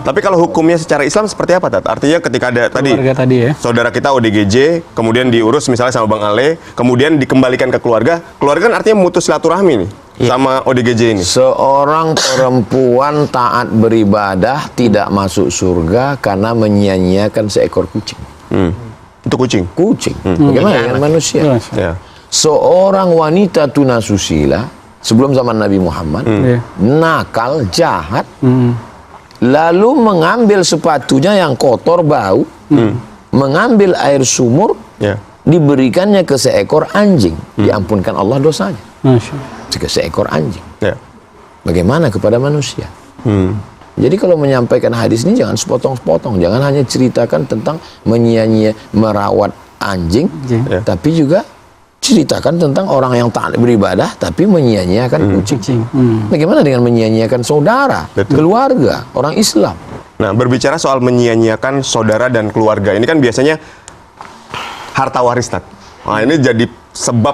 Tapi kalau hukumnya secara Islam seperti apa, Tat? Artinya ketika ada tadi ya, saudara kita ODGJ, kemudian diurus misalnya sama Bang Ale, kemudian dikembalikan ke keluarga kan artinya memutus silaturahmi nih sama ODGJ ini. Seorang perempuan taat beribadah tidak masuk surga karena menyia-nyiakan seekor kucing. Untuk kucing? Kucing. Bagaimana dengan manusia? Ya. Seorang wanita tunasusila sebelum zaman Nabi Muhammad, nakal, jahat, lalu mengambil sepatunya yang kotor, bau, mengambil air sumur, diberikannya ke seekor anjing, diampunkan Allah dosanya. Ke seekor anjing. Bagaimana kepada manusia? Jadi kalau menyampaikan hadis ini jangan sepotong-sepotong, jangan hanya ceritakan tentang menyia-nyia merawat anjing, tapi juga ceritakan tentang orang yang taat beribadah tapi menyia-nyiakan kucing. Bagaimana dengan menyia-nyiakan saudara, keluarga, orang Islam? Nah, berbicara soal menyia-nyiakan saudara dan keluarga, ini kan biasanya harta waris, Tat. Nah, ini jadi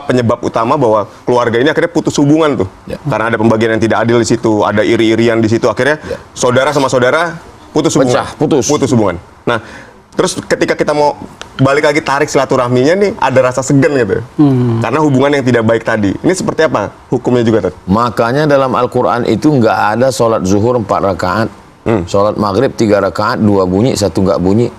penyebab utama bahwa keluarga ini akhirnya putus hubungan tuh. Karena ada pembagian yang tidak adil di situ, ada iri-irian di situ, akhirnya saudara sama saudara putus hubungan. Putus hubungan. Nah, terus ketika kita mau balik lagi tarik silaturahminya nih, ada rasa segan gitu. Karena hubungan yang tidak baik tadi. Ini seperti apa hukumnya juga, Tat? Makanya dalam Al-Quran itu nggak ada sholat zuhur 4 rakaat, sholat maghrib 3 rakaat, 2 bunyi, 1 nggak bunyi.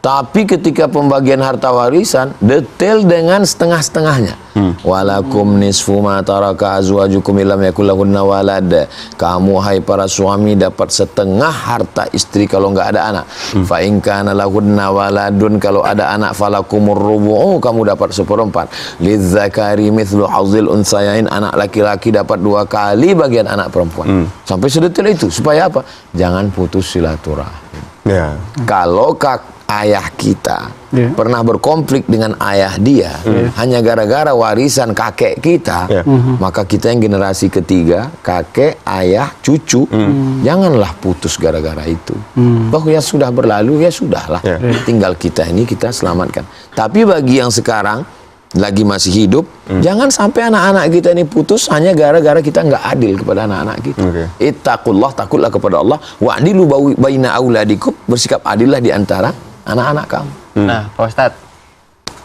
Tapi ketika pembagian harta warisan, detail dengan setengah-setengahnya. Walakum nisfu ma taraka azwajukum illam yakul lahunna walad. Kamu hai para suami dapat setengah harta istri kalau nggak ada anak. Fa in kana lahunna waladun, kalau ada anak falakumur rubu'u, kamu dapat 1/4. Lidzakari mithlu hauzil unsayain, anak laki-laki dapat 2 kali bagian anak perempuan. Sampai sedetail itu supaya apa? Jangan putus silaturahmi. Kalau ayah kita pernah berkonflik dengan ayah dia hanya gara-gara warisan kakek kita, maka kita yang generasi ketiga, kakek, ayah, cucu, janganlah putus gara-gara itu. Bahwa ya sudah berlalu, ya sudahlah, tinggal kita ini kita selamatkan. Tapi bagi yang sekarang lagi masih hidup, jangan sampai anak-anak kita ini putus hanya gara-gara kita nggak adil kepada anak-anak kita. Ittaqullah, takutlah kepada Allah, wa'dilu baina auladikum, bersikap adillah di antara anak-anak kamu. Nah, Pak Ustadz,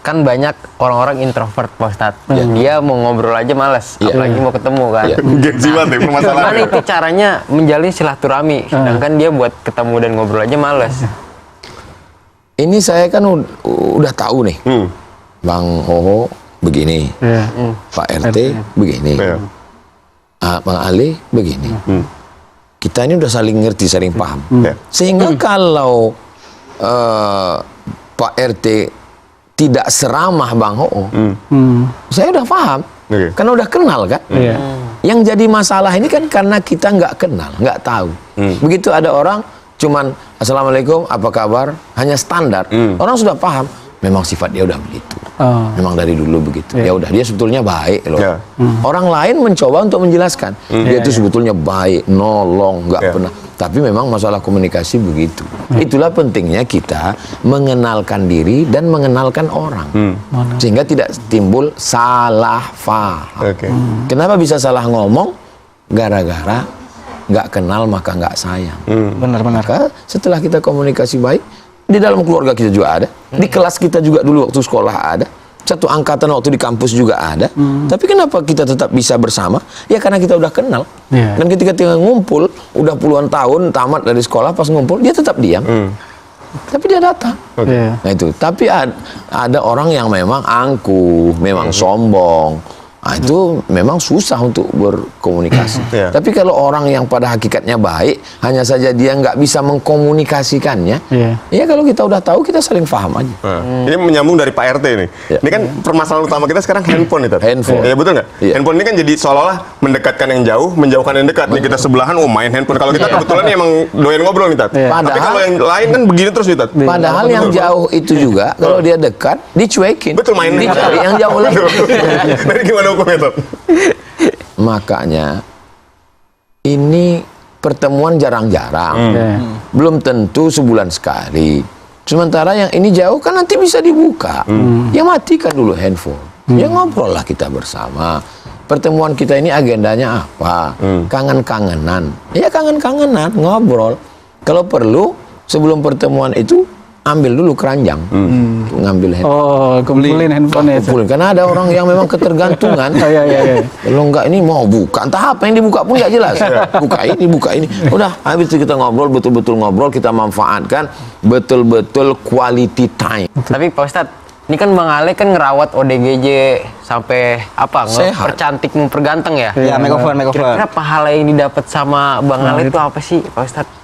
kan banyak orang-orang introvert, Pak Ustadz. Dia mau ngobrol aja malas, apalagi mau ketemu kan. Gimana itu caranya menjalin silaturahmi, sedangkan dia buat ketemu dan ngobrol aja malas. Ini saya kan udah tahu nih, Bang Hoho begini, Pak RT begini, Bang Ali begini. Kita ini udah saling ngerti, saling paham. Sehingga kalau Pak RT tidak seramah Bang Ho'o, saya udah paham, karena udah kenal kan. Yang jadi masalah ini kan karena kita nggak kenal, nggak tahu. Begitu ada orang cuman assalamualaikum, apa kabar, hanya standar, orang sudah paham. Memang sifat dia udah begitu, memang dari dulu begitu. Ya udah, dia sebetulnya baik loh. Orang lain mencoba untuk menjelaskan, dia itu sebetulnya baik, nolong, nggak pernah. Tapi memang masalah komunikasi begitu. Itulah pentingnya kita mengenalkan diri dan mengenalkan orang, sehingga tidak timbul salah faham. Kenapa bisa salah ngomong? Gara-gara nggak kenal maka nggak sayang. Benar-benar. Setelah kita komunikasi baik, di dalam keluarga kita juga ada, di kelas kita juga dulu waktu sekolah ada, satu angkatan waktu di kampus juga ada. Tapi kenapa kita tetap bisa bersama? Ya karena kita udah kenal. Dan ketika kita ngumpul, udah puluhan tahun tamat dari sekolah, pas ngumpul dia tetap diam. Tapi dia datang. Nah itu. Tapi ada orang yang memang angkuh, memang sombong. Nah, itu memang susah untuk berkomunikasi. Tapi kalau orang yang pada hakikatnya baik, hanya saja dia nggak bisa mengkomunikasikannya, ya kalau kita udah tahu, kita saling paham aja. Ini menyambung dari Pak RT nih. Ini kan permasalahan utama kita sekarang handphone itu. Ya betul nggak? Handphone ini kan jadi seolah-olah mendekatkan yang jauh, menjauhkan yang dekat. Nih kita sebelahan, main handphone. Kalau kita kebetulan emang doyan ngobrol nih, Tat. Tapi kalau yang lain kan begini terus nih, Tat. Padahal yang jauh itu juga, kalau dia dekat, dicuekin. Betul, main dicari yang jauh lagi. Dari gimana hukumnya, Tat? Makanya ini pertemuan jarang-jarang, belum tentu sebulan sekali. Sementara yang ini jauh kan nanti bisa dibuka. Ya matikan dulu handphone, ya ngobrol lah kita bersama. Pertemuan kita ini agendanya apa? Kangen-kangenan, ya kangen-kangenan, ngobrol. Kalau perlu sebelum pertemuan itu ambil dulu keranjang, ngambil handphone. Oh, kumpulin handphone ya. Kumpulin. Karena ada orang yang memang ketergantungan. Iya. Kalau enggak ini mau buka, entah apa yang dibuka pun nggak jelas. Buka ini. Udah, habis itu kita ngobrol, betul-betul ngobrol, kita manfaatkan betul-betul quality time. Tapi Pak Ustadz, ini kan Bang Ale kan ngerawat ODGJ sampai apa? Sehat. Percantik, memperganteng ya? Iya, makeover. Kira-kira pahala yang didapat sama Bang Ale itu apa sih, Pak Ustadz?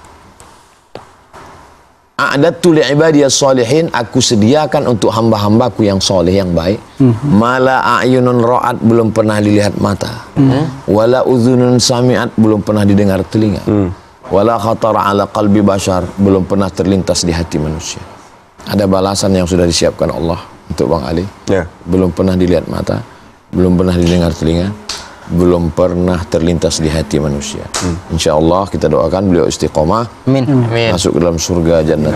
A'dadtu li'ibadiyas sholihin, aku sediakan untuk hamba-hambaku yang soleh, yang baik. Mala a'yunun ra'at, belum pernah dilihat mata. Wala udhunun sami'at, belum pernah didengar telinga. Wala khatara ala qalbi bashar, belum pernah terlintas di hati manusia. Ada balasan yang sudah disiapkan Allah untuk Bang Ali. Belum pernah dilihat mata, belum pernah didengar telinga, belum pernah terlintas di hati manusia. Insya Allah kita doakan beliau istiqomah, Amin. masuk ke dalam surga jannah.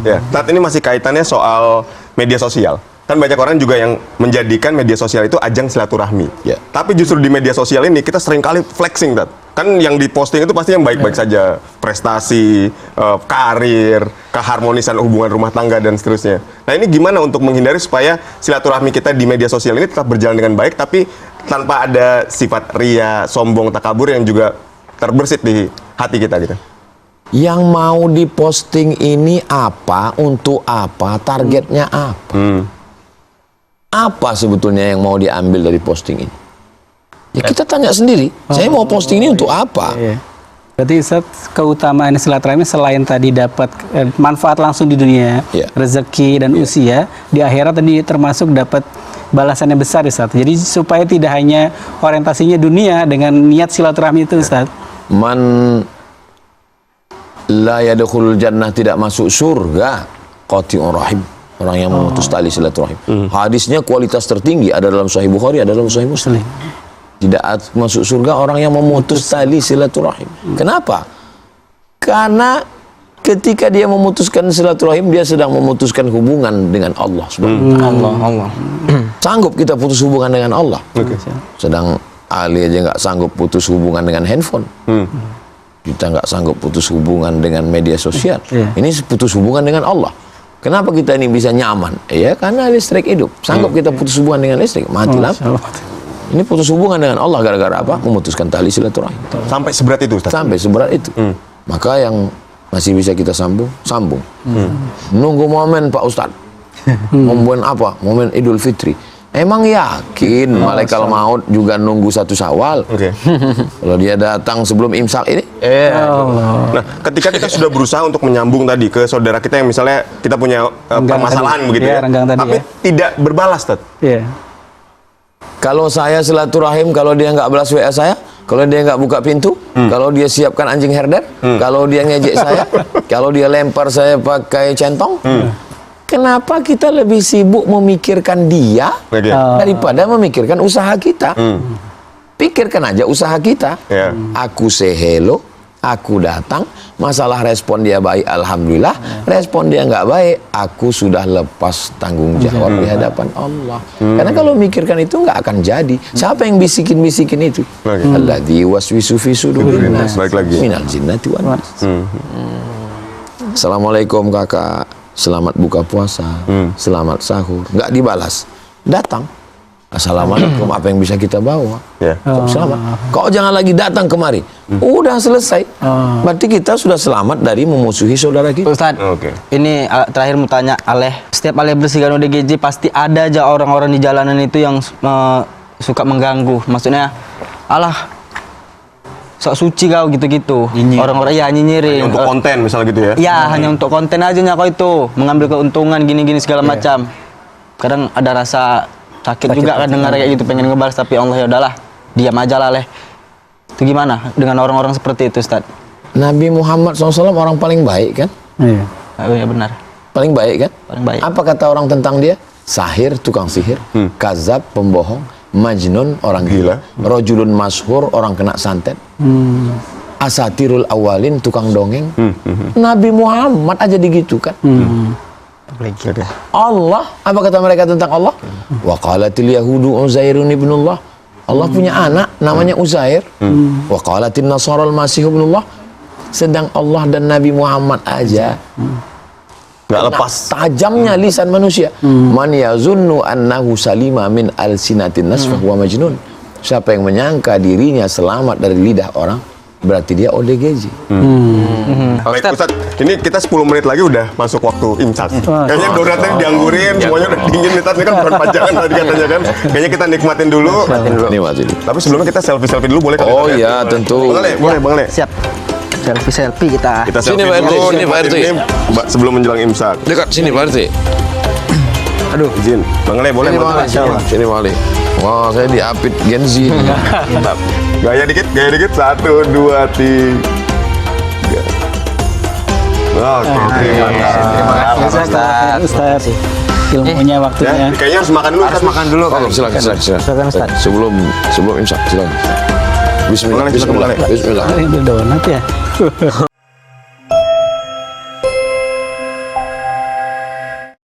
Ya. Saat ini masih kaitannya soal media sosial. Kan banyak orang juga yang menjadikan media sosial itu ajang silaturahmi. Ya. Tapi justru di media sosial ini kita sering kali flexing, Tat. Kan yang diposting itu pasti yang baik-baik saja, prestasi, karir, keharmonisan hubungan rumah tangga dan seterusnya. Nah, ini gimana untuk menghindari supaya silaturahmi kita di media sosial ini tetap berjalan dengan baik, tapi tanpa ada sifat ria, sombong, takabur yang juga terbersit di hati kita gitu. Yang mau diposting ini apa, untuk apa, targetnya apa? Apa sebetulnya yang mau diambil dari posting ini? Ya kita tanya sendiri, saya mau posting ini untuk apa? Iya. Berarti Ustaz, keutamaan silaturahmi selain tadi dapat manfaat langsung di dunia, rezeki dan usia, di akhirat tadi termasuk dapat balasannya besar Ustaz. Jadi supaya tidak hanya orientasinya dunia dengan niat silaturahmi itu Ustaz. Man la yadkhulul jannah, tidak masuk surga, qati'ur rahim, orang yang memutus tali silaturahim. Hadisnya kualitas tertinggi, ada dalam Sahih Bukhari, ada dalam Sahih Muslim. Tidak masuk surga orang yang memutus tali silaturahim. Kenapa? Karena ketika dia memutuskan silaturahim, dia sedang memutuskan hubungan dengan Allah Subhanahu wa ta'ala. Allah. Sanggup kita putus hubungan dengan Allah. Sedang Ali aja nggak sanggup putus hubungan dengan handphone. Kita nggak sanggup putus hubungan dengan media sosial. Ini putus hubungan dengan Allah. Kenapa kita ini bisa nyaman? Ya karena listrik hidup. Sanggup kita putus hubungan dengan listrik, mati lampu. Ini putus hubungan dengan Allah gara-gara apa? Memutuskan tali silaturahim. Sampai seberat itu, Ustaz? Sampai seberat itu. Maka yang masih bisa kita sambung. Nunggu momen Pak Ustadz. Momen apa? Momen Idul Fitri. Emang yakin malaikat maut juga nunggu 1 Syawal? Kalau dia datang sebelum imsak ini? Nah, ketika kita sudah berusaha untuk menyambung tadi ke saudara kita yang misalnya kita punya permasalahan begitu tapi tidak berbalas, Tat. Kalau saya silaturahim, kalau dia nggak balas WA saya, kalau dia nggak buka pintu, kalau dia siapkan anjing herder, kalau dia ngejek saya, kalau dia lempar saya pakai centong, kenapa kita lebih sibuk memikirkan dia daripada memikirkan usaha kita? Pikirkan aja usaha kita. Aku say hello, aku datang, masalah respon dia baik, alhamdulillah. Respon dia nggak baik, aku sudah lepas tanggung jawab di hadapan Allah. Karena kalau mikirkan itu nggak akan jadi. Siapa yang bisikin itu? Alladzi waswisu fi sudurin nas minal jinnati wan nas. Assalamualaikum kakak, selamat buka puasa, selamat sahur. Nggak dibalas, datang. Assalamualaikum, apa yang bisa kita bawa? Selamat. Kau jangan lagi datang kemari. Udah selesai. Berarti kita sudah selamat dari memusuhi saudara kita. Ustaz, ini terakhir mau tanya Aleh. Setiap Aleh bersihkan ODGJ pasti ada aja orang-orang di jalanan itu yang suka mengganggu. Maksudnya, alah, sok suci kau gitu-gitu. Orang-orang ya nyinyirin. Hanya untuk konten misalnya gitu ya? Ya, hanya untuk konten aja kau itu. Mengambil keuntungan gini-gini segala macam. Kadang ada rasa sakit juga kan dengar kayak gitu, pengen ngebalas tapi Allah ya udahlah, diam aja lah Leh. Itu gimana dengan orang-orang seperti itu Ustaz? Nabi Muhammad SAW orang paling baik kan? Iya benar. Paling baik kan? Paling baik. Apa kata orang tentang dia? Sahir, tukang sihir, kazab, pembohong, majnun, orang gila, rojulun mashur, orang kena santet, asatirul awalin, tukang dongeng. Nabi Muhammad aja digitukan. Allah, apa kata mereka tentang Allah? Wa qalatil yahudu Uzairun ibnullah. Allah punya anak namanya Uzair. Wa qalatin nasara al-masih ibnullah. sedang Allah dan Nabi Muhammad aja Nggak lepas. tajamnya lisan manusia. Man yazunnu annahu salima min alsinatin nas fa huwa majnun. Siapa yang menyangka dirinya selamat dari lidah orang, berarti dia ODGJ. Baik, Ustaz, ini kita 10 menit lagi udah masuk waktu imsak. Kayaknya donatnya dianggurin, semuanya udah dingin nih, Tat. Ini kan bukan pajangan tadi katanya kan. Kayaknya kita nikmatin dulu. Nikmatin dulu. Tapi sebelumnya kita selfie dulu boleh kan? Oh iya, tentu. Bang Ale, boleh Bang Ale. Siap. Selfie kita. Kita Sini, selfie Pak RT, dulu, sini, Pak nikmatin RT. ini, sebelum menjelang imsak. Dekat sini Pak RT. Aduh, izin. Bang Ale boleh. Sini Bang Ale. Pak Ali. Sini Pak Ali. Wah, saya diapit Gen Z. Mantap. Gaya dikit. 1, 2, 3. Oke, terima kasih. Ustaz. Ilmunya, waktunya. Ya, kayaknya harus makan dulu. Harus makan dulu kan. Oh, silakan. Silakan, Ustaz. Sebelum imsak, silakan. Bismillah. Silakan, Bang Ale. Bismillah. Ini donat ya.